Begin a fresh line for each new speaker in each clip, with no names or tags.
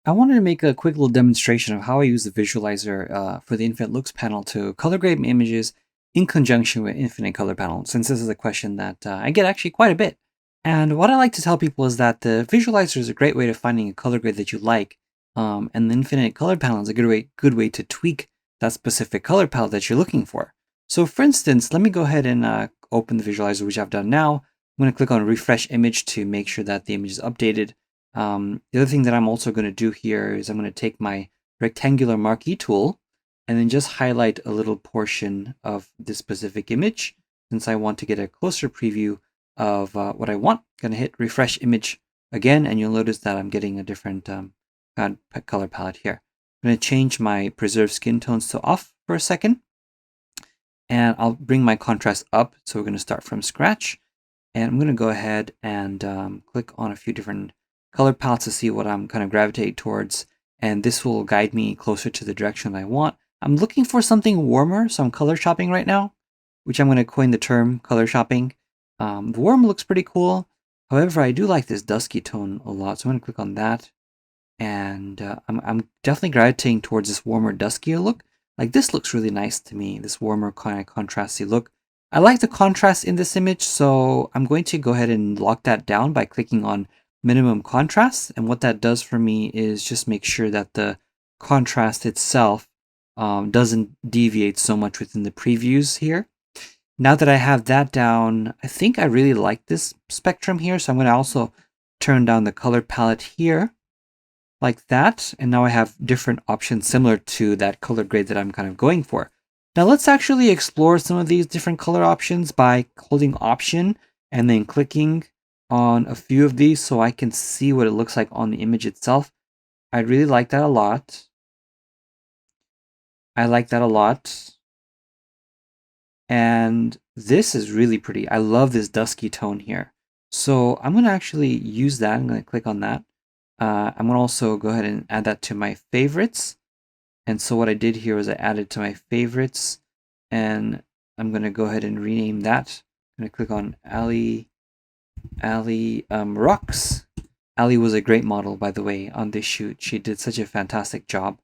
I wanted to make a quick little demonstration of how I use the visualizer for the Infinite Looks panel to color grade my images in conjunction with Infinite Color Panel, since this is a question that I get actually quite a bit. And what I like to tell people is that the visualizer is a great way to finding a color grade that you like, and the Infinite Color Panel is a good way to tweak that specific color palette that you're looking for. So for instance, let me go ahead and open the visualizer, which I've done now. I'm going to click on Refresh Image to make sure that the image is updated. The other thing that I'm also going to do here is I'm going to take my rectangular marquee tool and then just highlight a little portion of this specific image since I want to get a closer preview of what I want. I'm going to hit refresh image again, and you'll notice that I'm getting a different color palette here. I'm going to change my preserve skin tones to off for a second, and I'll bring my contrast up. So we're going to start from scratch, and I'm going to go ahead and click on a few different color palettes to see what I'm kind of gravitate towards, and this will guide me closer to the direction I want. I'm looking for something warmer, so I'm color shopping right now, which I'm going to coin the term color shopping. The warm looks pretty cool. However, I do like this dusky tone a lot, so I'm going to click on that, and I'm definitely gravitating towards this warmer, duskier look. Like this looks really nice to me, this warmer kind of contrasty look. I like the contrast in this image, so I'm going to go ahead and lock that down by clicking on minimum contrast. And what that does for me is just make sure that the contrast itself doesn't deviate so much within the previews here. Now that I have that down, I think I really like this spectrum here. So I'm going to also turn down the color palette here like that. And now I have different options similar to that color grade that I'm kind of going for. Now let's actually explore some of these different color options by holding Option and then clicking on a few of these so I can see what it looks like on the image itself. I really like that a lot. I like that a lot. And this is really pretty. I love this dusky tone here. So I'm going to actually use that. I'm going to click on that. I'm going to also go ahead and add that to my favorites. And so what I did here was I added to my favorites, and I'm going to go ahead and rename that. I'm going to click on Ali Rocks. Ali was a great model, by the way, on this shoot. She did such a fantastic job.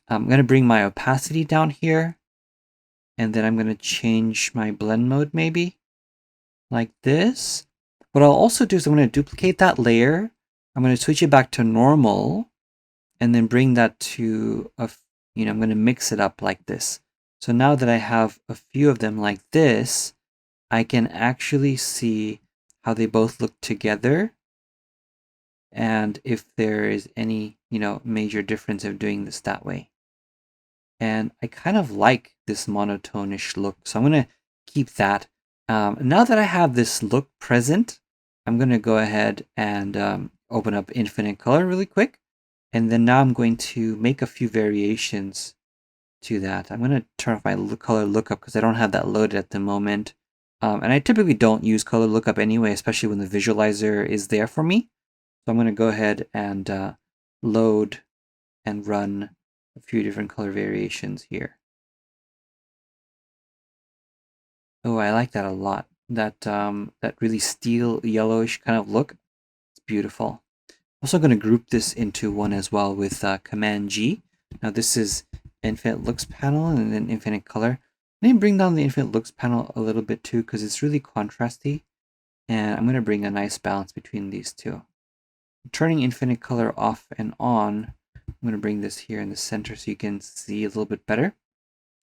I'm going to bring my opacity down here, and then I'm going to change my blend mode maybe, like this. What I'll also do is I'm going to duplicate that layer. I'm going to switch it back to normal, and then bring that to I'm going to mix it up like this. So now that I have a few of them like this, I can actually see how they both look together, and if there is any, major difference of doing this that way. And I kind of like this monotone-ish look, so I'm going to keep that. Now that I have this look present, I'm going to go ahead and open up Infinite Color really quick. And then now I'm going to make a few variations to that. I'm going to turn off my color lookup because I don't have that loaded at the moment. And I typically don't use color lookup anyway, especially when the visualizer is there for me. So I'm going to go ahead and load and run a few different color variations here. Oh, I like that a lot. That really steel yellowish kind of look. It's beautiful. Also going to group this into one as well with Command G. Now this is Infinite Looks panel and then Infinite Color. Let me bring down the Infinite Looks panel a little bit too because it's really contrasty. And I'm going to bring a nice balance between these two. Turning Infinite Color off and on, I'm going to bring this here in the center so you can see a little bit better.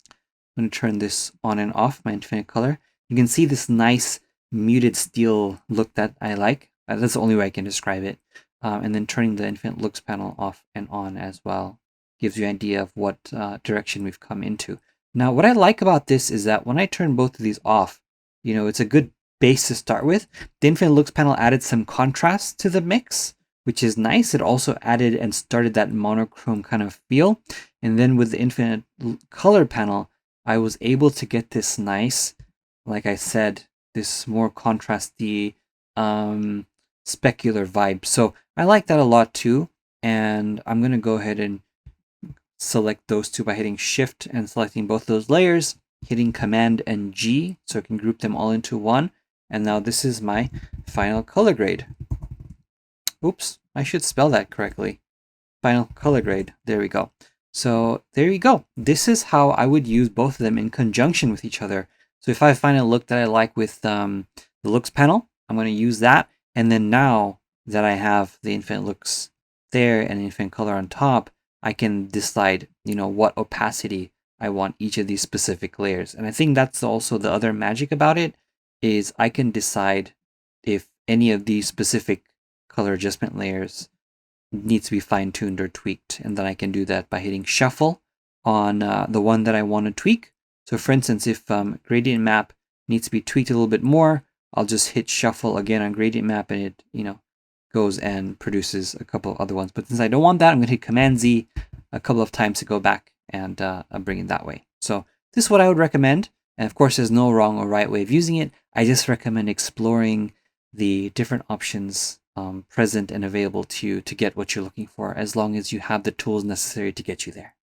I'm going to turn this on and off, my Infinite Color. You can see this nice muted steel look that I like. That's the only way I can describe it. And then turning the Infinite Looks panel off and on as well gives you an idea of what direction we've come into. Now, what I like about this is that when I turn both of these off, it's a good base to start with. The Infinite Looks panel added some contrast to the mix, which is nice. It also added and started that monochrome kind of feel. And then with the Infinite Color panel, I was able to get this nice, like I said, this more contrasty, specular vibe. So I like that a lot too. And I'm going to go ahead and select those two by hitting Shift and selecting both of those layers, hitting Command and G so I can group them all into one. And now this is my final color grade. Oops, I should spell that correctly. final color grade. There we go. So there you go. This is how I would use both of them in conjunction with each other. So if I find a look that I like with the looks panel, I'm going to use that. And then now that I have the infinite looks there and infinite color on top, I can decide, what opacity I want each of these specific layers. And I think that's also the other magic about it, is I can decide if any of these specific color adjustment layers needs to be fine-tuned or tweaked. And then I can do that by hitting shuffle on the one that I want to tweak. So for instance, if gradient map needs to be tweaked a little bit more, I'll just hit shuffle again on gradient map, and it goes and produces a couple of other ones. But since I don't want that, I'm going to hit Command Z a couple of times to go back and bring it that way. So this is what I would recommend. And of course, there's no wrong or right way of using it. I just recommend exploring the different options present and available to you to get what you're looking for, as long as you have the tools necessary to get you there.